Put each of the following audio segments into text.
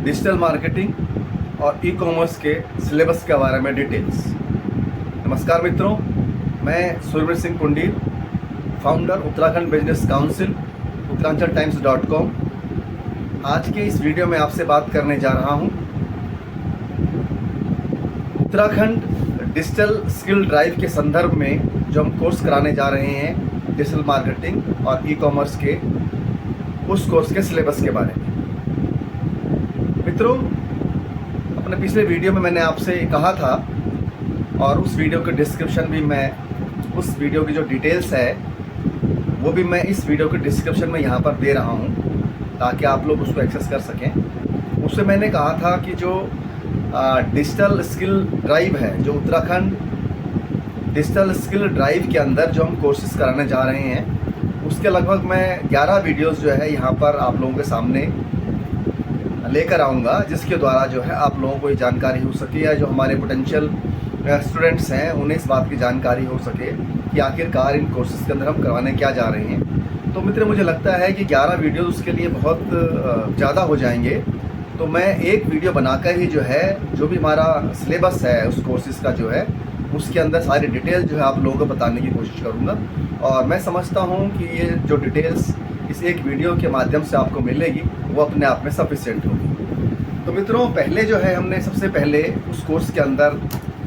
Digital marketing और e commerce के syllabus के बारे में डिटेल्स। नमस्कार मित्रों, मैं Surveer Singh Kundir, founder Uttarakhand business council, उत्तरांचल-times.com। आज के इस वीडियो में आपसे बात करने जा रहा हूं उत्तराखंड डिजिटल स्किल ड्राइव के संदर्भ में जो हम कोर्स कराने जा रहे हैं डिजिटल मार्केटिंग और ई कॉमर्स के, उस कोर्स के सिलेबस के बारे में। मित्रों, अपने पिछले वीडियो में मैंने आपसे कहा था और उस वीडियो के डिस्क्रिप्शन भी मैं उस वीडियो की जो डिटेल्स है वो भी मैं इस वीडियो के डिस्क्रिप्शन में यहाँ पर दे रहा हूँ ताकि आप लोग उसको एक्सेस कर सकें। उससे मैंने कहा था कि जो डिजिटल स्किल ड्राइव है, जो उत्तराखंड डिजिटल स्किल ड्राइव के अंदर जो हम कोर्सेज कराने जा रहे हैं, उसके लगभग मैं 11 वीडियोस जो है यहाँ पर आप लोगों के सामने लेकर आऊँगा, जिसके द्वारा जो है आप लोगों को ये जानकारी हो सके या जो हमारे पोटेंशियल स्टूडेंट्स हैं उन्हें इस बात की जानकारी हो सके कि आखिरकार इन कोर्सेज के अंदर हम करवाने क्या जा रहे हैं। तो मित्र, मुझे लगता है कि 11 वीडियो उसके लिए बहुत ज़्यादा हो जाएंगे, तो मैं एक वीडियो बनाकर ही जो है जो भी हमारा सिलेबस है उस कोर्सेज का जो है उसके अंदर सारी डिटेल जो है आप लोगों को बताने की कोशिश करूँगा। और मैं समझता हूँ कि ये जो डिटेल्स इस एक वीडियो के माध्यम से आपको मिलेगी वो अपने आप में सफिशिएंट होगी। तो मित्रों, पहले जो है हमने सबसे पहले उस कोर्स के अंदर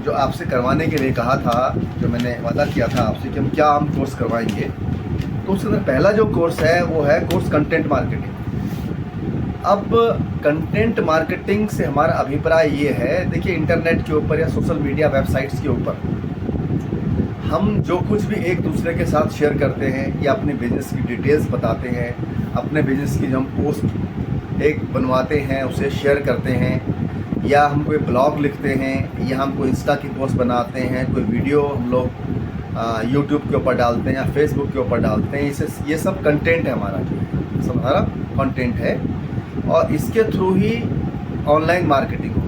जो आपसे करवाने के लिए कहा था, जो मैंने वादा किया था आपसे कि हम कोर्स करवाएंगे, तो उसके अंदर पहला जो कोर्स है वो है कोर्स कंटेंट मार्केटिंग। अब कंटेंट मार्केटिंग से हमारा अभिप्राय ये है, देखिए इंटरनेट के ऊपर या सोशल मीडिया वेबसाइट्स के ऊपर हम जो कुछ भी एक दूसरे के साथ शेयर करते हैं या अपने बिजनेस की डिटेल्स बताते हैं, अपने बिजनेस की जो हम पोस्ट एक बनवाते हैं उसे शेयर करते हैं, या हम कोई ब्लॉग लिखते हैं, या हम कोई इंस्टा की पोस्ट बनाते हैं, कोई वीडियो हम लोग यूट्यूब के ऊपर डालते हैं या फेसबुक के ऊपर डालते हैं, ये सब कंटेंट है हमारा, जो सब हमारा कंटेंट है। और इसके थ्रू ही ऑनलाइन मार्केटिंग हो।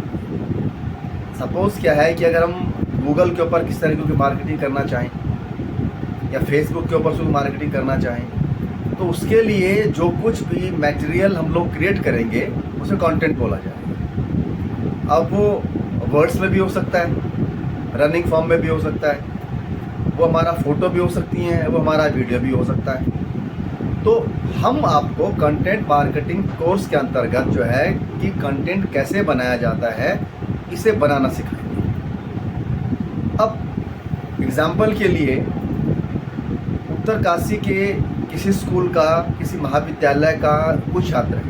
सपोज़ क्या है कि अगर हम गूगल के ऊपर किस तरीके की मार्केटिंग करना चाहें या फेसबुक के ऊपर से मार्केटिंग करना चाहें, तो उसके लिए जो कुछ भी मटेरियल हम लोग क्रिएट करेंगे उसे कंटेंट बोला जाएगा। अब वो वर्ड्स में भी हो सकता है, रनिंग फॉर्म में भी हो सकता है, वो हमारा फ़ोटो भी हो सकती हैं, वो हमारा वीडियो भी हो सकता है। तो हम आपको कंटेंट मार्केटिंग कोर्स के अंतर्गत जो है कि कंटेंट कैसे बनाया जाता है इसे बनाना सिखाएंगे। अब एग्जाम्पल के लिए उत्तरकाशी के किसी स्कूल का, किसी महाविद्यालय का कुछ छात्र है,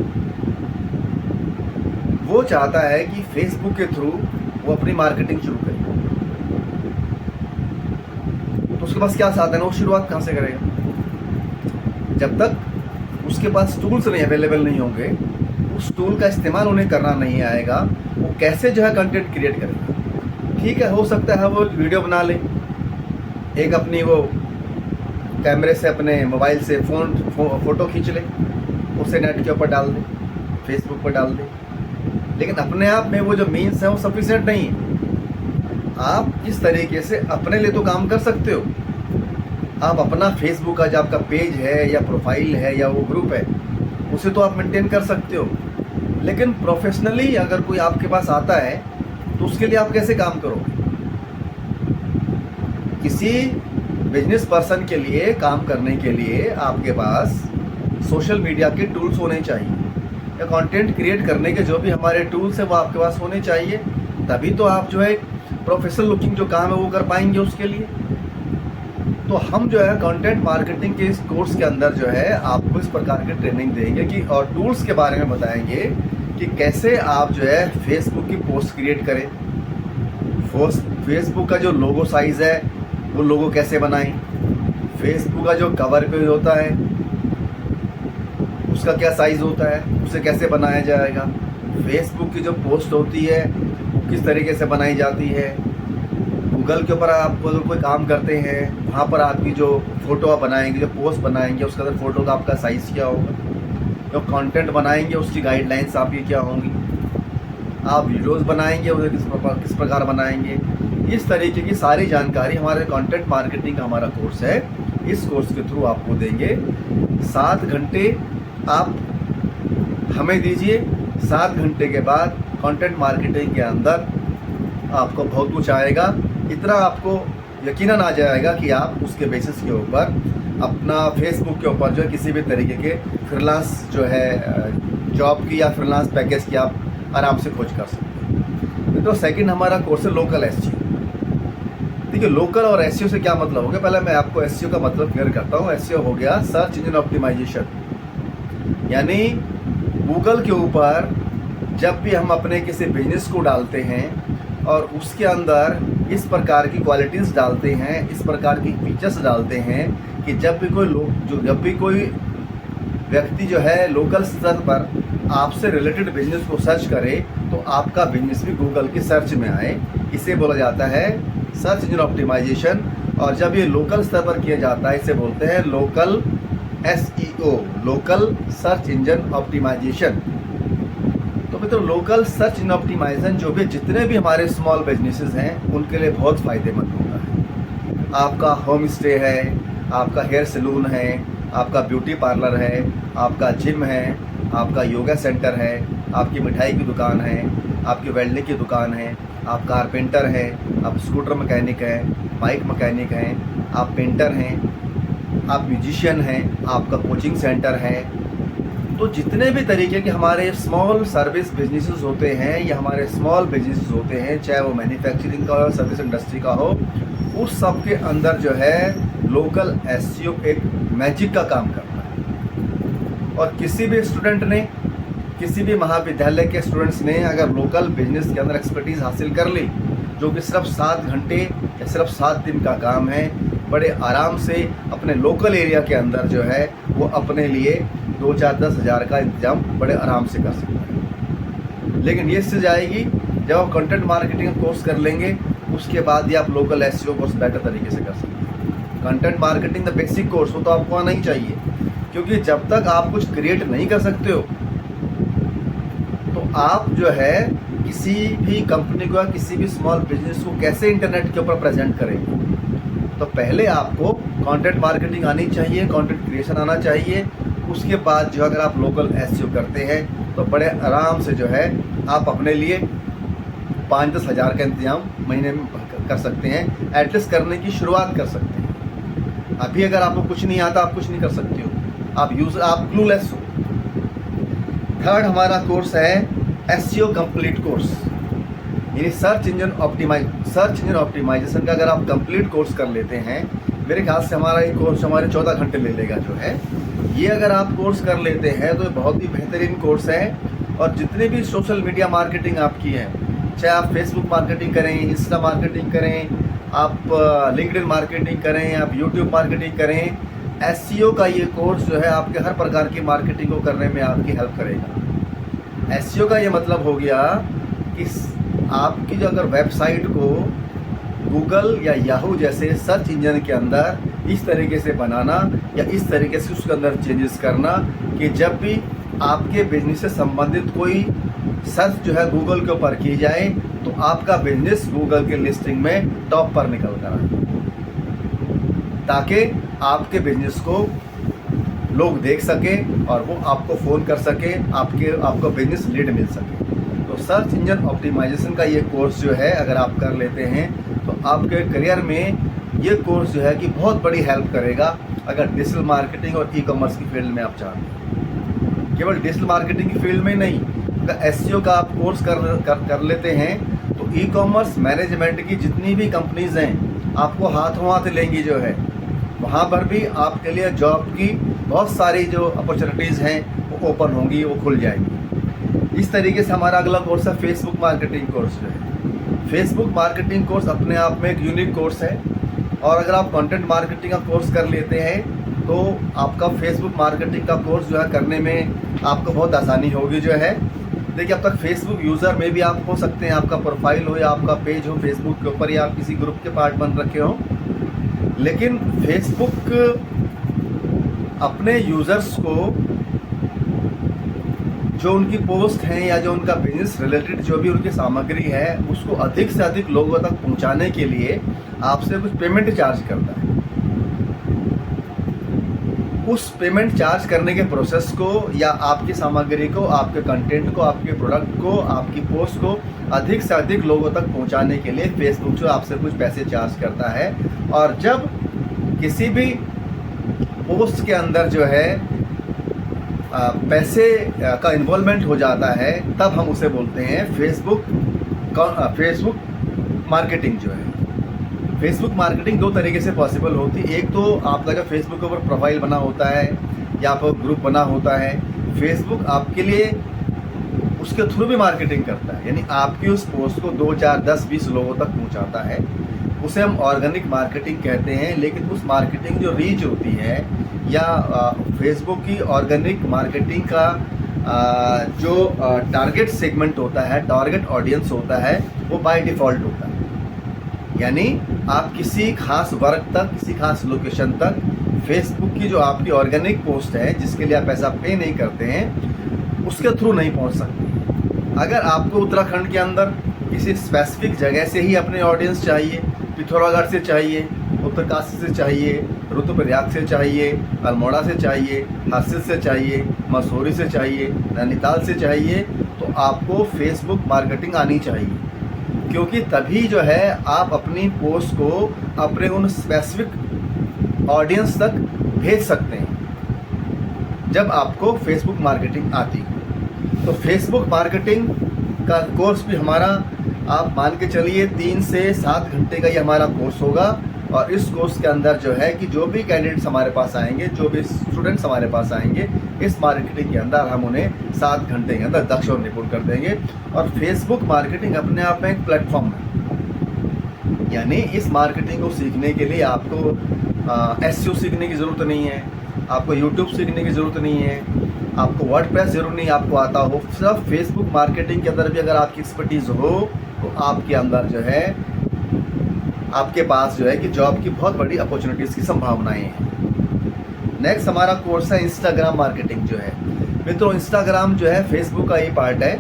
वो चाहता है कि फेसबुक के थ्रू वो अपनी मार्केटिंग शुरू करे, तो उसके पास क्या साधन है, वो शुरुआत कहाँ से करेगा? जब तक उसके पास टूल्स नहीं अवेलेबल नहीं होंगे, उस टूल का इस्तेमाल उन्हें करना नहीं आएगा, वो कैसे जो है कंटेंट क्रिएट करेगा? ठीक है, हो सकता है वो वीडियो बना ले, एक अपनी वो कैमरे से अपने मोबाइल से फ़ोटो खींच ले, उसे नेट के ऊपर डाल दे, फेसबुक पर डाल दे, लेकिन अपने आप में वो जो मीन्स है वो सफिशिएंट नहीं है। आप इस तरीके से अपने लिए तो काम कर सकते हो, आप अपना फेसबुक का जो आपका पेज है या प्रोफाइल है या वो ग्रुप है उसे तो आप मेंटेन कर सकते हो, लेकिन प्रोफेशनली अगर कोई आपके पास आता है तो उसके लिए आप कैसे काम करोगे? किसी बिजनेस पर्सन के लिए काम करने के लिए आपके पास सोशल मीडिया के टूल्स होने चाहिए, या कंटेंट क्रिएट करने के जो भी हमारे टूल्स हैं वो आपके पास होने चाहिए, तभी तो आप जो है प्रोफेशनल लुकिंग जो काम है वो कर पाएंगे उसके लिए। तो हम जो है कंटेंट मार्केटिंग के इस कोर्स के अंदर जो है आपको इस प्रकार की ट्रेनिंग देंगे कि और टूल्स के बारे में बताएंगे कि कैसे आप जो है फेसबुक की पोस्ट क्रिएट करें, फेसबुक का जो लोगो साइज़ है वो लोगो कैसे बनाएं, फेसबुक का जो कवर पेज होता है उसका क्या साइज़ होता है, उसे कैसे बनाया जाएगा, फेसबुक की जो पोस्ट होती है वो किस तरीके से बनाई जाती है, गूगल के ऊपर आप अगर कोई काम करते हैं वहाँ पर आपकी जो फ़ोटो आप बनाएंगे, जो पोस्ट बनाएंगे उसका अंदर फ़ोटो का आपका साइज़ क्या होगा, जो कंटेंट बनाएंगे उसकी गाइडलाइंस आपकी क्या होंगी, आप वीडियोस बनाएंगे उसे किस प्रकार बनाएंगे, इस तरीके की सारी जानकारी हमारे कंटेंट मार्केटिंग का हमारा कोर्स है, इस कोर्स के थ्रू आपको देंगे। 7 घंटे आप हमें दीजिए 7 घंटे के बाद कंटेंट मार्केटिंग के अंदर आपको बहुत कुछ आएगा। इतना आपको यकीनन आ जाएगा कि आप उसके बेसिस के ऊपर अपना फेसबुक के ऊपर जो है किसी भी तरीके के फ्रीलांस जो है जॉब की या फ्रीलांस पैकेज की आप आराम से खोज कर सकते हैं। तो सेकंड हमारा कोर्स है लोकल एसईओ। देखिए लोकल और एसईओ से क्या मतलब हो गया, पहले मैं आपको एसईओ का मतलब क्लियर करता हूँ। एसईओ हो गया सर्च इंजन ऑप्टिमाइजेशन, यानी गूगल के ऊपर जब भी हम अपने किसी बिजनेस को डालते हैं और उसके अंदर इस प्रकार की क्वालिटीज़ डालते हैं, इस प्रकार की फीचर्स डालते हैं कि जब भी कोई व्यक्ति जो है लोकल स्तर पर आपसे रिलेटेड बिजनेस को सर्च करे तो आपका बिजनेस भी गूगल की सर्च में आए, इसे बोला जाता है सर्च इंजन ऑप्टिमाइजेशन। और जब ये लोकल स्तर पर किया जाता है इसे बोलते हैं local SEO, local search engine optimization. तो मित्रों लोकल सर्च इंजन ऑप्टिमाइजेशन जो भी जितने भी हमारे स्मॉल बिजनेसेस हैं उनके लिए बहुत फ़ायदेमंद होता है। आपका होम स्टे है, आपका हेयर सैलून है, आपका ब्यूटी पार्लर है, आपका जिम है, आपका योगा सेंटर है, आपकी मिठाई की दुकान है, आपकी वेल्डिंग की दुकान है, आप कारपेंटर हैं, आप स्कूटर मैकेनिक हैं, बाइक मैकेनिक हैं, आप पेंटर हैं, आप म्यूजिशियन हैं, आपका कोचिंग सेंटर है। तो जितने भी तरीके के हमारे स्मॉल सर्विस बिजनेसेस होते हैं या हमारे स्मॉल बिजनेसेस होते हैं, चाहे वो मैन्युफैक्चरिंग का हो, सर्विस इंडस्ट्री का हो, उस सब के अंदर जो है लोकल एसईओ एक मैजिक का काम करता है। और किसी भी स्टूडेंट ने, किसी भी महाविद्यालय के स्टूडेंट्स ने अगर लोकल बिजनेस के अंदर एक्सपर्टीज़ हासिल कर ली, जो कि सिर्फ 7 घंटे या सिर्फ 7 दिन का काम है, बड़े आराम से अपने लोकल एरिया के अंदर जो है वो अपने लिए 2, 4, 10 हज़ार का इंतजाम बड़े आराम से कर सकते हैं। लेकिन ये चीज़ आएगी जब आप कंटेंट मार्केटिंग का कोर्स कर लेंगे, उसके बाद ही आप लोकल एसईओ कोर्स बेटर तरीके से कर सकते हैं। Content marketing the basic course वो तो आपको आना ही चाहिए, क्योंकि जब तक आप कुछ क्रिएट नहीं कर सकते हो तो आप जो है किसी भी कंपनी को या किसी भी स्मॉल बिजनेस को कैसे इंटरनेट के ऊपर प्रेजेंट करेंगे। तो पहले आपको कंटेंट मार्केटिंग आनी चाहिए, कंटेंट क्रिएशन आना चाहिए। उसके बाद जो अगर आप लोकल एसईओ करते हैं तो बड़े आराम से जो है आप अपने लिए 5-10 हज़ार का इंतजाम महीने में कर सकते हैं, एटलीस्ट करने की शुरुआत कर सकते हैं। अभी अगर आपको कुछ नहीं आता, आप कुछ नहीं कर सकते हो, आप क्लूलेस हो। थर्ड हमारा कोर्स है एसईओ कंप्लीट कोर्स, यानी सर्च इंजन ऑप्टिमाइजेशन का अगर आप कंप्लीट कोर्स कर लेते हैं, मेरे ख्याल से हमारा ये कोर्स हमारे 14 घंटे ले लेगा जो है। ये अगर आप कोर्स कर लेते हैं तो ये बहुत ही बेहतरीन कोर्स है। और जितने भी सोशल मीडिया मार्केटिंग आपकी है, चाहे आप फेसबुक मार्केटिंग करें, इंस्टा मार्केटिंग करें, आप लिंक्डइन मार्केटिंग करें, आप यूट्यूब मार्केटिंग करें, एसईओ का ये कोर्स जो है आपके हर प्रकार की मार्केटिंग को करने में आपकी हेल्प करेगा। एसईओ का ये मतलब हो गया कि आपकी जो अगर वेबसाइट को गूगल या याहू जैसे सर्च इंजन के अंदर इस तरीके से बनाना या इस तरीके से उसके अंदर चेंजेस करना कि जब भी आपके बिजनेस से संबंधित कोई सर्च जो है गूगल के ऊपर की जाए तो आपका बिजनेस गूगल के लिस्टिंग में टॉप पर निकल कर आए, ताकि आपके बिजनेस को लोग देख सके और वो आपको फ़ोन कर सके, आपको बिजनेस लीड मिल सके। तो सर्च इंजन ऑप्टिमाइजेशन का ये कोर्स जो है अगर आप कर लेते हैं तो आपके करियर में ये कोर्स जो है कि बहुत बड़ी हेल्प करेगा। अगर डिजिटल मार्केटिंग और ई-कॉमर्स की फील्ड में आप चाहते हैं, केवल डिजिटल मार्केटिंग की फील्ड में नहीं, अगर एसईओ का आप कोर्स कर लेते हैं तो ई-कॉमर्स मैनेजमेंट की जितनी भी कंपनीज़ हैं आपको हाथों हाथ लेंगी जो है, वहाँ पर भी आपके लिए जॉब की बहुत सारी जो अपॉर्चुनिटीज़ हैं वो ओपन होंगी, वो खुल जाएंगी। इस तरीके से हमारा अगला कोर्स है फेसबुक मार्केटिंग कोर्स जो है। फेसबुक मार्केटिंग कोर्स अपने आप में एक यूनिक कोर्स है और अगर आप कंटेंट मार्केटिंग का कोर्स कर लेते हैं तो आपका फेसबुक मार्केटिंग का कोर्स जो है करने में आपको बहुत आसानी होगी जो है। देखिए अब तक फेसबुक यूज़र में भी आप हो सकते हैं, आपका प्रोफाइल हो या आपका पेज हो फेसबुक के ऊपर या आप किसी ग्रुप के पार्ट बन रखे हो, लेकिन फेसबुक अपने यूज़र्स को जो उनकी पोस्ट हैं या जो उनका बिजनेस रिलेटेड जो भी उनकी सामग्री है उसको अधिक से अधिक लोगों तक पहुंचाने के लिए आपसे कुछ पेमेंट चार्ज करता है। उस पेमेंट चार्ज करने के प्रोसेस को या आपकी सामग्री को, आपके कंटेंट को, आपके प्रोडक्ट को, आपकी पोस्ट को अधिक से अधिक लोगों तक पहुंचाने के लिए फेसबुक जो आपसे कुछ पैसे चार्ज करता है। और जब किसी भी पोस्ट के अंदर जो है पैसे का इन्वॉल्वमेंट हो जाता है, तब हम उसे बोलते हैं फेसबुक मार्केटिंग जो है। फेसबुक मार्केटिंग दो तरीके से पॉसिबल होती है। एक तो आपका जो फेसबुक के ऊपर प्रोफाइल बना होता है या आपका ग्रुप बना होता है, फेसबुक आपके लिए उसके थ्रू भी मार्केटिंग करता है, यानी आपकी उस पोस्ट को 2, 4, 10, 20 लोगों तक पहुंचाता है। उसे हम ऑर्गेनिक मार्केटिंग कहते हैं। लेकिन उस मार्केटिंग जो रीच होती है या फेसबुक की ऑर्गेनिक मार्केटिंग का जो टारगेट सेगमेंट होता है, टारगेट ऑडियंस होता है, वो बाय डिफ़ॉल्ट होता है। यानी आप किसी खास वर्ग तक, किसी खास लोकेशन तक फेसबुक की जो आपकी ऑर्गेनिक पोस्ट है, जिसके लिए आप पैसा पे नहीं करते हैं, उसके थ्रू नहीं पहुंच सकते। अगर आपको उत्तराखंड के अंदर किसी स्पेसिफिक जगह से ही अपने ऑडियंस चाहिए, पिथौरागढ़ से चाहिए, उत्तरकाशी से चाहिए, रुद्रप्रयाग से चाहिए, अल्मोड़ा से चाहिए, हर्षिल से चाहिए, मसूरी से चाहिए, नैनीताल से चाहिए, तो आपको फेसबुक मार्केटिंग आनी चाहिए। क्योंकि तभी जो है आप अपनी पोस्ट को अपने उन स्पेसिफिक ऑडियंस तक भेज सकते हैं, जब आपको फेसबुक मार्केटिंग आती है। तो फेसबुक मार्केटिंग का कोर्स भी हमारा आप मान के चलिए 3 से 7 घंटे का ये हमारा कोर्स होगा। और इस कोर्स के अंदर जो है कि जो भी कैंडिडेट्स हमारे पास आएंगे, जो भी स्टूडेंट्स हमारे पास आएंगे, इस मार्केटिंग के अंदर हम उन्हें 7 घंटे के अंदर दक्ष और निपुण कर देंगे। और फेसबुक मार्केटिंग अपने आप में एक प्लेटफॉर्म है, यानी इस मार्केटिंग को सीखने के लिए आपको SEO सीखने की ज़रूरत नहीं है, आपको यूट्यूब सीखने की ज़रूरत नहीं है, आपको वर्डप्रेस ज़रूर नहीं आपको आता हो। सिर्फ फेसबुक मार्केटिंग के अंदर भी अगर आपकी एक्सपर्टीज़ हो, तो आपके अंदर जो है, आपके पास जो है कि जॉब की बहुत बड़ी अपॉर्चुनिटीज़ की संभावनाएं हैं। नेक्स्ट हमारा कोर्स है इंस्टाग्राम मार्केटिंग जो है। मित्रों, इंस्टाग्राम जो है फेसबुक का ही पार्ट है।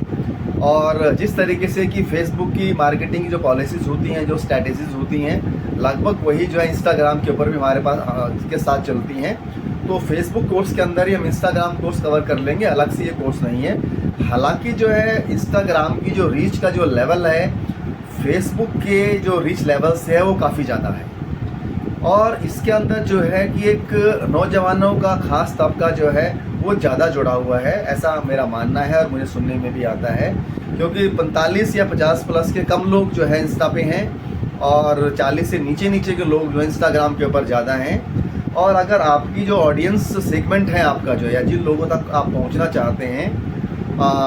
और जिस तरीके से कि फेसबुक की मार्केटिंग की जो पॉलिसीज़ होती हैं, जो स्ट्रैटेजीज़ होती हैं, लगभग वही जो है इंस्टाग्राम के ऊपर भी हमारे पास इसके साथ चलती हैं। तो फेसबुक कोर्स के अंदर ही हम इंस्टाग्राम कोर्स कवर कर लेंगे, अलग से ये कोर्स नहीं है। हालांकि जो है इंस्टाग्राम की जो रीच का जो लेवल है, फेसबुक के जो रीच लेवल से है, वो काफ़ी ज़्यादा है। और इसके अंदर जो है कि एक नौजवानों का खास तबका जो है वो ज़्यादा जुड़ा हुआ है, ऐसा मेरा मानना है और मुझे सुनने में भी आता है। क्योंकि 45 या 50 प्लस के कम लोग जो है इंस्टा पे हैं, और 40 से नीचे के लोग जो है इंस्टाग्राम के ऊपर ज़्यादा हैं। और अगर आपकी जो ऑडियंस सेगमेंट है आपका जो है, या जिन लोगों तक आप पहुंचना चाहते हैं,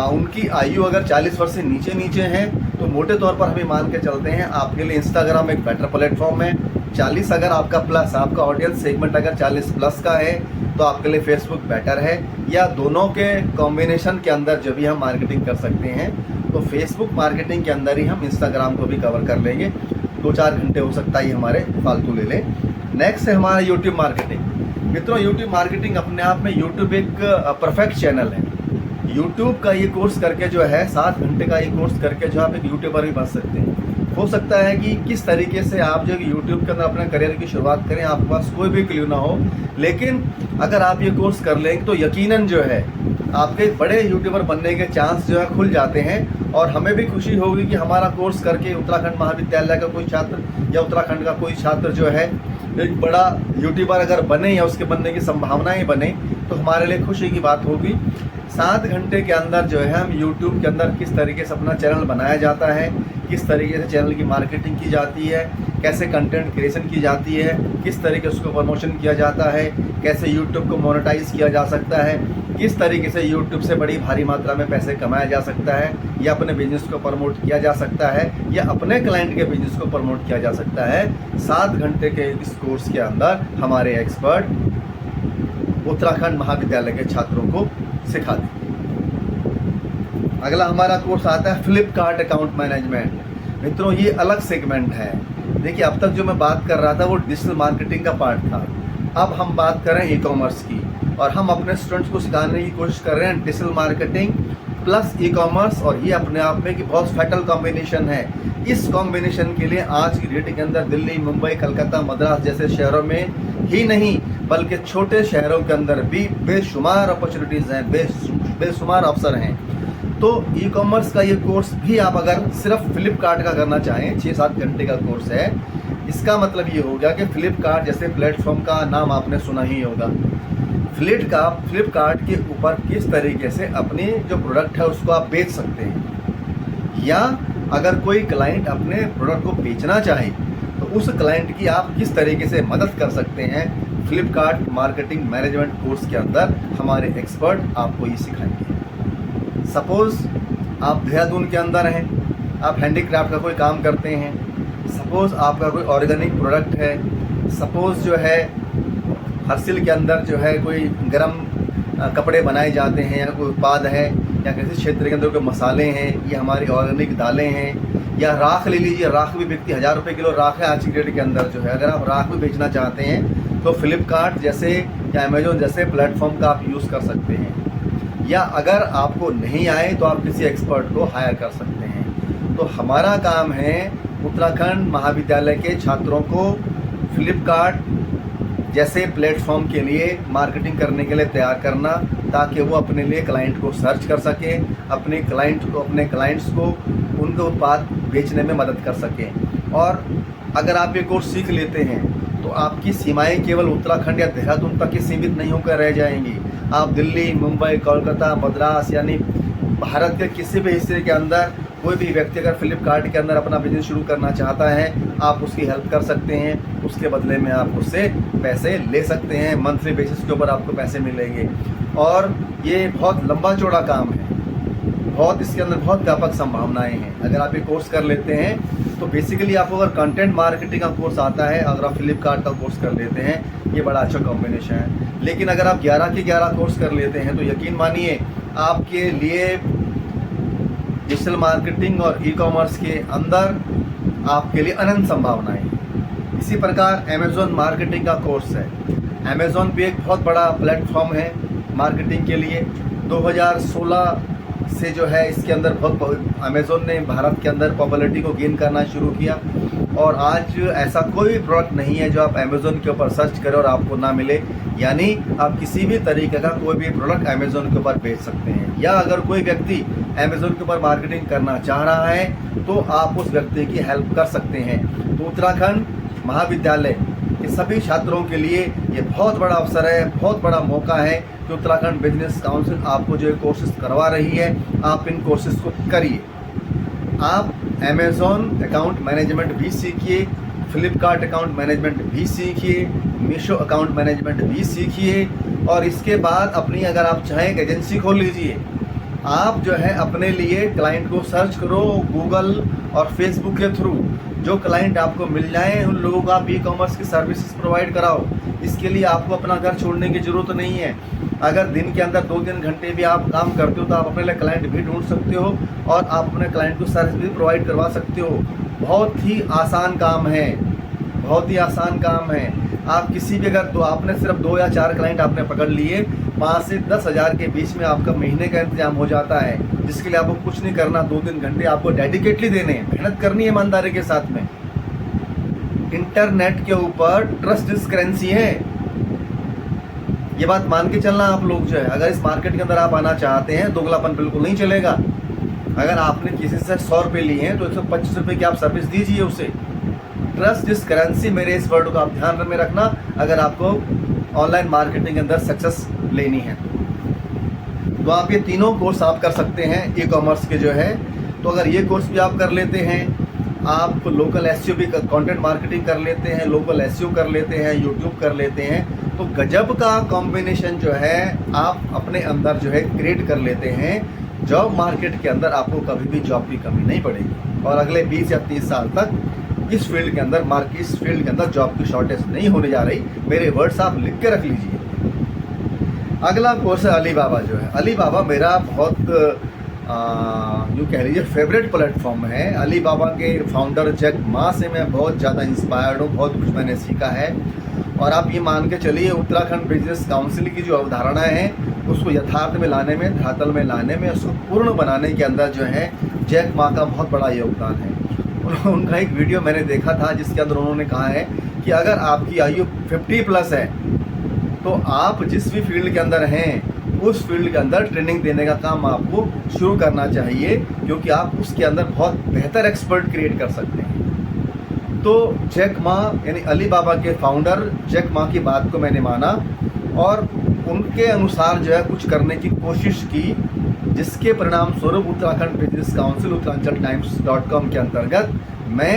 उनकी आयु अगर 40 वर्ष से नीचे है, तो मोटे तौर पर हमें मान के चलते हैं आपके लिए इंस्टाग्राम एक बेटर प्लेटफॉर्म है। 40 अगर आपका प्लस, आपका ऑडियंस सेगमेंट अगर 40 प्लस का है, तो आपके लिए फेसबुक बेटर है। या दोनों के कॉम्बिनेशन के अंदर जब भी हम मार्केटिंग कर सकते हैं, तो फेसबुक मार्केटिंग के अंदर ही हम इंस्टाग्राम को भी कवर कर लेंगे। 2-4 घंटे हो सकता है हमारे फालतू ले लें। नेक्स्ट है हमारा यूट्यूब मार्केटिंग। मित्रों, यूट्यूब मार्केटिंग अपने आप में यूट्यूब एक परफेक्ट चैनल है। यूट्यूब का ये कोर्स करके जो है 7 घंटे का ये कोर्स करके जो आप एक यूट्यूबर भी बन सकते हैं। हो सकता है कि किस तरीके से आप जो यूट्यूब के अंदर अपने करियर की शुरुआत करें, आपके पास कोई भी क्लू ना हो, लेकिन अगर आप ये कोर्स कर लेंगे तो यकीनन जो है आपके बड़े यूट्यूबर बनने के चांस जो है खुल जाते हैं। और हमें भी खुशी होगी कि हमारा कोर्स करके उत्तराखंड महाविद्यालय का कोई छात्र या उत्तराखंड का कोई छात्र जो है एक बड़ा यूट्यूबर अगर बने या उसके बनने की संभावनाएं बने, तो हमारे लिए खुशी की बात होगी। 7 घंटे के अंदर जो है हम यूट्यूब के अंदर किस तरीके से अपना चैनल बनाया जाता है, किस तरीके से चैनल की मार्केटिंग की जाती है, कैसे कंटेंट क्रिएशन की जाती है, किस तरीके से उसको प्रमोशन किया जाता है, कैसे यूट्यूब को मोनेटाइज किया जा सकता है, किस तरीके से यूट्यूब से बड़ी भारी मात्रा में पैसे कमाया जा सकता है, या अपने बिजनेस को प्रमोट किया जा सकता है, या अपने क्लाइंट के बिजनेस को प्रमोट किया जा सकता है। 7 घंटे के इस कोर्स के अंदर हमारे एक्सपर्ट उत्तराखंड महाविद्यालय के छात्रों को सिखा दें। अगला हमारा कोर्स आता है फ्लिपकार्ट अकाउंट मैनेजमेंट। मित्रों, ये अलग सेगमेंट है। देखिए, अब तक जो मैं बात कर रहा था वो डिजिटल मार्केटिंग का पार्ट था। अब हम बात कर रहे हैं ई कॉमर्स की, और हम अपने स्टूडेंट्स को सिखाने की कोशिश कर रहे हैं digital marketing plus e commerce. और ये अपने आप में कि बहुत फैटल कॉम्बिनेशन है। इस कॉम्बिनेशन के लिए आज की डेट के अंदर दिल्ली, मुंबई, कलकत्ता, मद्रास जैसे शहरों में ही नहीं, बल्कि छोटे शहरों के अंदर भी बेशुमार अपॉर्चुनिटीज़ हैं, बेशुमार अवसर हैं। तो ई कॉमर्स का ये कोर्स भी आप अगर सिर्फ फ्लिपकार्ट का करना चाहें, 6-7 घंटे का कोर्स है, इसका मतलब ये हो गया कि फ्लिपकार्ट जैसे प्लेटफॉर्म का नाम आपने सुना ही होगा। फ्लिपकार्ट के ऊपर किस तरीके से अपनी जो प्रोडक्ट है उसको आप बेच सकते हैं, या अगर कोई क्लाइंट अपने प्रोडक्ट को बेचना चाहे तो उस क्लाइंट की आप किस तरीके से मदद कर सकते हैं, फ्लिपकार्ट मार्केटिंग मैनेजमेंट कोर्स के अंदर हमारे एक्सपर्ट आपको ये सिखाएंगे। सपोज़ आप देहरादून के अंदर हैं, आप हैंडीक्राफ्ट का कोई काम करते हैं, सपोज़ आपका कोई ऑर्गेनिक प्रोडक्ट है, सपोज़ जो है हर्सिल के अंदर जो है कोई गर्म कपड़े बनाए जाते हैं, या कोई उत्पाद है, या किसी क्षेत्र के अंदर कोई मसाले हैं, या हमारी ऑर्गेनिक दालें हैं, या राख ले लीजिए, राख भी बिकती 1000 रुपये किलो राख है आज की डेट के अंदर जो है। अगर आप राख भी बेचना चाहते हैं तो फ्लिपकार्ट जैसे या अमेजोन जैसे प्लेटफॉर्म का आप यूज़ कर सकते हैं, या अगर आपको नहीं आए तो आप किसी एक्सपर्ट को हायर कर सकते हैं। तो हमारा काम है उत्तराखंड महाविद्यालय के छात्रों को फ्लिपकार्ट जैसे प्लेटफॉर्म के लिए मार्केटिंग करने के लिए तैयार करना, ताकि वो अपने लिए क्लाइंट को सर्च कर सके, अपने क्लाइंट्स को उनके उत्पाद बेचने में मदद कर सकें। और अगर आप ये कोर्स सीख लेते हैं तो आपकी सीमाएं केवल उत्तराखंड या देहरादून तक ही सीमित नहीं होकर रह जाएंगी। आप दिल्ली, मुंबई, कोलकाता, मद्रास यानी भारत के किसी भी हिस्से के अंदर कोई भी व्यक्ति अगर फ्लिपकार्ट के अंदर अपना बिजनेस शुरू करना चाहता है, आप उसकी हेल्प कर सकते हैं। उसके बदले में आप उससे पैसे ले सकते हैं, मंथली बेसिस के ऊपर आपको पैसे मिलेंगे। और ये बहुत लंबा चौड़ा काम है, इसके अंदर बहुत व्यापक संभावनाएं हैं। अगर आप ये कोर्स कर लेते हैं तो बेसिकली आपको अगर कंटेंट मार्केटिंग का कोर्स आता है, अगर आप फ्लिपकार्ट का कोर्स कर लेते हैं, ये बड़ा अच्छा कॉम्बिनेशन है। लेकिन अगर आप 11 के 11 कोर्स कर लेते हैं तो यकीन मानिए आपके लिए डिजिटल मार्केटिंग और ई कॉमर्स के अंदर आपके लिए अनंत संभावनाएं हैं। इसी प्रकार अमेज़ॉन मार्केटिंग का कोर्स है। अमेज़ॉन भी एक बहुत बड़ा प्लेटफॉर्म है मार्केटिंग के लिए। 2016 से जो है इसके अंदर अमेज़ॉन ने भारत के अंदर पॉपुलैरिटी को गेन करना शुरू किया, और आज ऐसा कोई प्रोडक्ट नहीं है जो आप अमेज़ॉन के ऊपर सर्च करें और आपको ना मिले। यानी आप किसी भी तरीके का कोई भी प्रोडक्ट अमेज़ॉन के ऊपर बेच सकते हैं, या अगर कोई व्यक्ति अमेज़ॉन के ऊपर मार्केटिंग करना चाह रहा है तो आप उस व्यक्ति की हेल्प कर सकते हैं। तो उत्तराखंड महाविद्यालय के सभी छात्रों के लिए ये बहुत बड़ा अवसर है, बहुत बड़ा मौका है कि उत्तराखंड बिजनेस काउंसिल आपको जो कोर्सेज करवा रही है, आप इन कोर्सेज को करिए। आप अमेज़ॉन अकाउंट मैनेजमेंट भी सीखिए, फ्लिपकार्ट अकाउंट मैनेजमेंट भी सीखिए, मीशो अकाउंट मैनेजमेंट भी सीखिए, और इसके बाद अपनी अगर आप चाहें एक एजेंसी खोल लीजिए। आप जो है अपने लिए क्लाइंट को सर्च करो गूगल और फेसबुक के थ्रू, जो क्लाइंट आपको मिल जाए उन लोगों को आप ई कॉमर्स की सर्विसेज प्रोवाइड कराओ। इसके लिए आपको अपना घर छोड़ने की ज़रूरत नहीं है। अगर दिन के अंदर 2-3 घंटे भी आप काम करते हो तो आप अपने लिए क्लाइंट भी ढूंढ सकते हो, और आप अपने क्लाइंट को सर्विस भी प्रोवाइड करवा सकते हो। बहुत ही आसान काम है, बहुत ही आसान काम है। आप किसी भी अगर आपने सिर्फ 2 या 4 क्लाइंट आपने पकड़ लिए, 5 से 10 हज़ार के बीच में आपका महीने का इंतजाम हो जाता है, जिसके लिए आपको कुछ नहीं करना। 2-3 घंटे आपको डेडिकेटली देने हैं, मेहनत करनी है ईमानदारी के साथ में। इंटरनेट के ऊपर ट्रस्ट इज करेंसी है, ये बात मान के चलना आप लोग जो है। अगर इस मार्केट के अंदर आप आना चाहते हैं, दोगलापन बिल्कुल नहीं चलेगा। अगर आपने किसी से 100 रुपये लिए हैं तो 125 रुपये की आप सर्विस दीजिए उसे। ट्रस्ट इज करेंसी, मेरे इस वर्ड को आप ध्यान में रखना अगर आपको ऑनलाइन मार्केटिंग के अंदर सक्सेस लेनी है। तो आप ये तीनों कोर्स आप कर सकते हैं ई कॉमर्स के जो है। तो अगर ये कोर्स भी आप कर लेते हैं, आप लोकल एसईओ भी कंटेंट मार्केटिंग कर लेते हैं, लोकल एसईओ कर लेते हैं, यूट्यूब कर लेते हैं, तो गजब का कॉम्बिनेशन जो है आप अपने अंदर जो है क्रिएट कर लेते हैं। जॉब मार्केट के अंदर आपको कभी भी जॉब की कमी नहीं पड़ेगी, और अगले 20 या 30 साल तक इस फील्ड के अंदर जॉब की शॉर्टेज नहीं होने जा रही। मेरे वर्ड्स आप लिख के रख लीजिए। अगला कोर्स है अलीबाबा जो है। अलीबाबा मेरा बहुत यूँ कह लीजिए फेवरेट प्लेटफॉर्म है। अलीबाबा के फाउंडर जैक मा से मैं बहुत ज़्यादा इंस्पायर्ड हूँ, बहुत कुछ मैंने सीखा है। और आप ये मान के चलिए उत्तराखंड बिजनेस काउंसिल की जो अवधारणाएं हैं उसको यथार्थ में लाने में, धरातल में लाने में, उसको पूर्ण बनाने के अंदर जो है जैक मा का बहुत बड़ा योगदान है। उनका एक वीडियो मैंने देखा था जिसके अंदर उन्होंने कहा है कि अगर आपकी आयु 50+ है तो आप जिस भी फील्ड के अंदर हैं उस फील्ड के अंदर ट्रेनिंग देने का काम आपको शुरू करना चाहिए, क्योंकि आप उसके अंदर बहुत बेहतर एक्सपर्ट क्रिएट कर सकते हैं। तो जैक मा यानी अली बाबा के फाउंडर जैक मा की बात को मैंने माना और उनके अनुसार जो है कुछ करने की कोशिश की, जिसके परिणाम स्वरूप उत्तराखंड बिजनेस काउंसिल uttaranchal-times.com के अंतर्गत मैं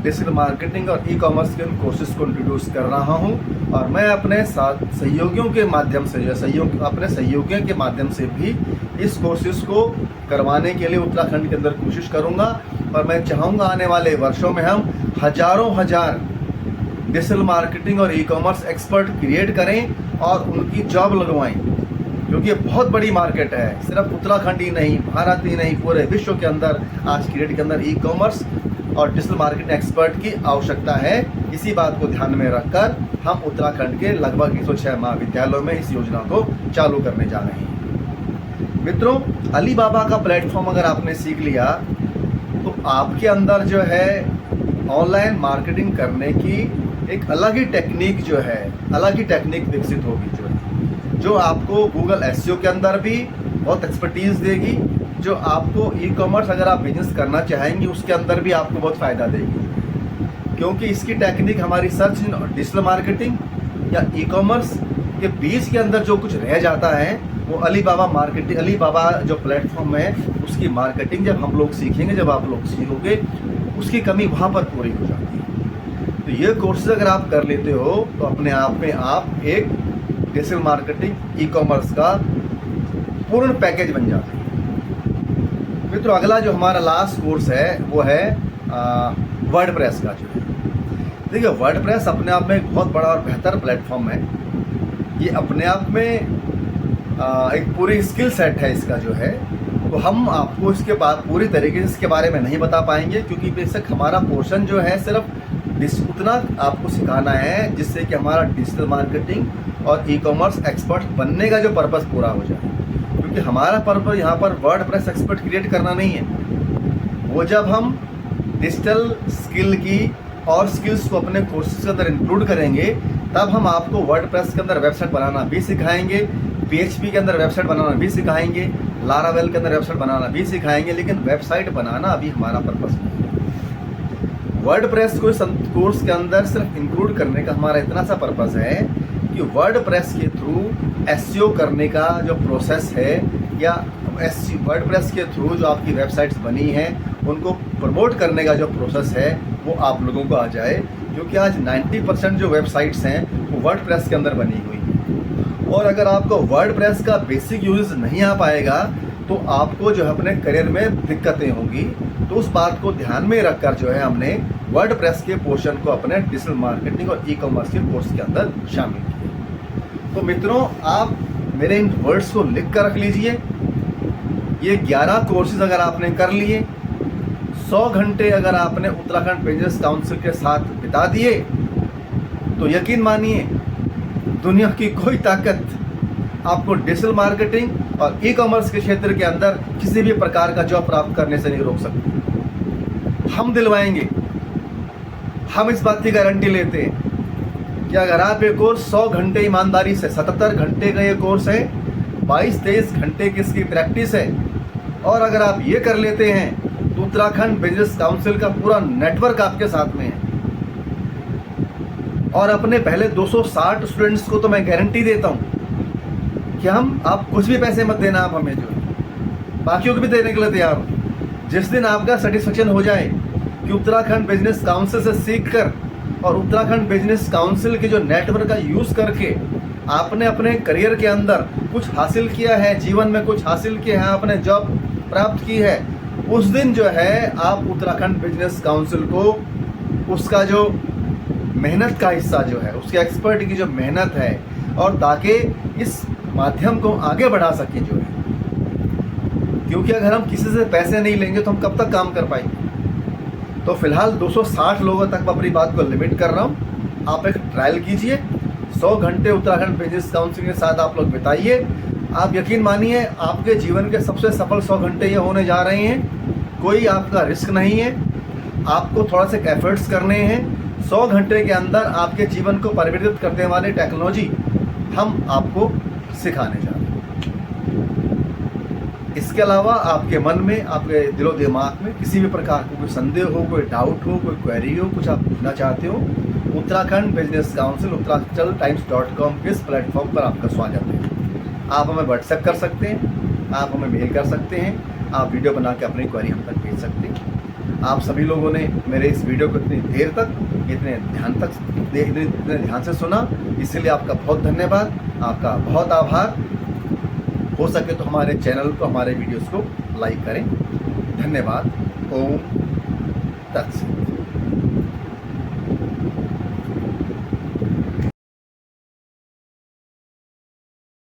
डिजिटल मार्केटिंग और ई कॉमर्स के उन कोर्सेज को इंट्रोड्यूस कर रहा हूं और मैं अपने साथ सहयोगियों के माध्यम से अपने सहयोगियों के माध्यम से भी इस कोर्सेज को करवाने के लिए उत्तराखंड के अंदर कोशिश करूंगा। और मैं चाहूँगा आने वाले वर्षों में हम हजारों डिजिटल मार्केटिंग और ई कॉमर्स एक्सपर्ट क्रिएट करें और उनकी जॉब लगवाएं, क्योंकि ये बहुत बड़ी मार्केट है। सिर्फ उत्तराखंड ही नहीं, भारत ही नहीं, पूरे विश्व के अंदर आज की डेट के अंदर ई कॉमर्स और डिजिटल मार्केटिंग एक्सपर्ट की आवश्यकता है। इसी बात को ध्यान में रखकर हम उत्तराखंड के लगभग 106 महाविद्यालयों में इस योजना को चालू करने जा रहे हैं। मित्रों, अली बाबा का प्लेटफॉर्म अगर आपने सीख लिया तो आपके अंदर जो है ऑनलाइन मार्केटिंग करने की एक अलग ही टेक्निक विकसित होगी, जो आपको गूगल एसईओ के अंदर भी बहुत एक्सपर्टीज देगी, जो आपको ई कॉमर्स अगर आप बिजनेस करना चाहेंगे उसके अंदर भी आपको बहुत फ़ायदा देगी, क्योंकि इसकी टेक्निक हमारी सर्च डिजिटल मार्केटिंग या ई कॉमर्स के बीच के अंदर जो कुछ रह जाता है वो अली बाबा जो प्लेटफॉर्म है उसकी मार्केटिंग जब हम लोग सीखेंगे, जब आप लोग सीखोगे, उसकी कमी वहाँ पर पूरी हो जाती है। तो ये कोर्सेज अगर आप कर लेते हो तो अपने आप में आप एक डिजिटल मार्केटिंग ई कॉमर्स का पूर्ण पैकेज बन जाते हैं। मित्रों, अगला जो हमारा लास्ट कोर्स है वो है वर्डप्रेस का। जो है, देखिए, वर्डप्रेस अपने आप में एक बहुत बड़ा और बेहतर प्लेटफॉर्म है। ये अपने आप में एक पूरी स्किल सेट है इसका जो है। तो हम आपको इसके बाद पूरी तरीके से इसके बारे में नहीं बता पाएंगे, क्योंकि बेशक हमारा पोर्शन जो है सिर्फ उतना आपको सिखाना है जिससे कि हमारा डिजिटल मार्केटिंग और ई कॉमर्स एक्सपर्ट बनने का जो पर्पस पूरा हो जाए। क्योंकि हमारा पर्पस यहाँ पर वर्डप्रेस एक्सपर्ट क्रिएट करना नहीं है, वो जब हम डिजिटल स्किल की और स्किल्स को अपने कोर्सेज के अंदर इंक्लूड करेंगे तब हम आपको वर्डप्रेस के अंदर वेबसाइट बनाना भी सिखाएंगे, PHP के अंदर वेबसाइट बनाना भी सिखाएंगे, लारावेल के अंदर वेबसाइट बनाना भी सिखाएंगे, लेकिन वेबसाइट बनाना अभी हमारा पर्पस नहीं है। वर्डप्रेस को इस कोर्स के अंदर सिर्फ इंक्लूड करने का हमारा इतना सा पर्पस है कि वर्डप्रेस के थ्रू एसईओ करने का जो प्रोसेस है, या वर्डप्रेस के थ्रू जो आपकी वेबसाइट्स बनी हैं उनको प्रमोट करने का जो प्रोसेस है वो आप लोगों को आ जाए, क्योंकि आज 90% जो वेबसाइट्स हैं वो वर्डप्रेस के अंदर बनी हुई हैं। और अगर आपको वर्डप्रेस का बेसिक यूज नहीं आ पाएगा तो आपको जो है अपने करियर में दिक्कतें होंगी। तो उस बात को ध्यान में रखकर जो है हमने वर्डप्रेस के पोर्शन को अपने डिजिटल मार्केटिंग और ई कॉमर्स के कोर्स के अंदर शामिल किया। तो मित्रों, आप मेरे इन वर्ड्स को लिख कर रख लीजिए। ये 11 कोर्सेज अगर आपने कर लिए, 100 घंटे अगर आपने उत्तराखंड बिजनेस काउंसिल के साथ बिता दिए, तो यकीन मानिए दुनिया की कोई ताकत आपको डिजिटल मार्केटिंग और ई कॉमर्स के क्षेत्र के अंदर किसी भी प्रकार का जॉब प्राप्त करने से नहीं रोक सकती। हम दिलवाएंगे, हम इस बात की गारंटी लेते हैं कि अगर आप ये कोर्स 100 घंटे ईमानदारी से, 77 घंटे का ये कोर्स है, 22-23 घंटे की इसकी प्रैक्टिस है, और अगर आप ये कर लेते हैं तो उत्तराखंड बिजनेस काउंसिल का पूरा नेटवर्क आपके साथ में है। और अपने पहले 260 स्टूडेंट्स को तो मैं गारंटी देता हूँ कि आप कुछ भी पैसे मत देना, आप हमें जो बाकियों को भी देने के लिए तैयार हो। जिस दिन आपका सेटिस्फेक्शन हो जाए कि उत्तराखंड बिजनेस काउंसिल से सीख कर और उत्तराखंड बिजनेस काउंसिल के जो नेटवर्क का यूज़ करके आपने अपने करियर के अंदर कुछ हासिल किया है, जीवन में कुछ हासिल किया है, आपने जॉब प्राप्त की है, उस दिन जो है आप उत्तराखंड बिजनेस काउंसिल को उसका जो मेहनत का हिस्सा जो है, उसके एक्सपर्ट की जो मेहनत है, और ताकि इस माध्यम को आगे बढ़ा सकें जो है। क्योंकि अगर हम किसी से पैसे नहीं लेंगे तो हम कब तक काम कर पाएंगे। तो फिलहाल 260 लोगों तक मैं अपनी बात को लिमिट कर रहा हूँ। आप एक ट्रायल कीजिए, 100 घंटे उत्तराखंड बिजनेस काउंसिल के साथ आप लोग बिताइए। आप यकीन मानिए आपके जीवन के सबसे सफल 100 घंटे ये होने जा रहे हैं। कोई आपका रिस्क नहीं है, आपको थोड़ा से एफर्ट्स करने हैं। 100 घंटे के अंदर आपके जीवन को परिवर्तित करने वाली टेक्नोलॉजी हम आपको सिखाने जा रहे हैं। इसके अलावा आपके मन में, आपके दिलो दिमाग में किसी भी प्रकार का कोई संदेह हो, कोई डाउट हो, कोई क्वेरी हो, कुछ आप पूछना चाहते हो, उत्तराखंड बिजनेस काउंसिल उत्तरांचल टाइम्स.com के इस प्लेटफॉर्म पर आपका स्वागत है। आप हमें व्हाट्सएप कर सकते हैं, आप हमें मेल कर सकते हैं, आप वीडियो बना के अपनी क्वेरी हम तक भेज सकते हैं। आप सभी लोगों ने मेरे इस वीडियो को इतनी देर तक, इतने ध्यान से सुना, इसलिए आपका बहुत धन्यवाद, आपका बहुत आभार। हो सके तो हमारे चैनल को, हमारे वीडियोस को लाइक करें। धन्यवाद। ओम तत्सत।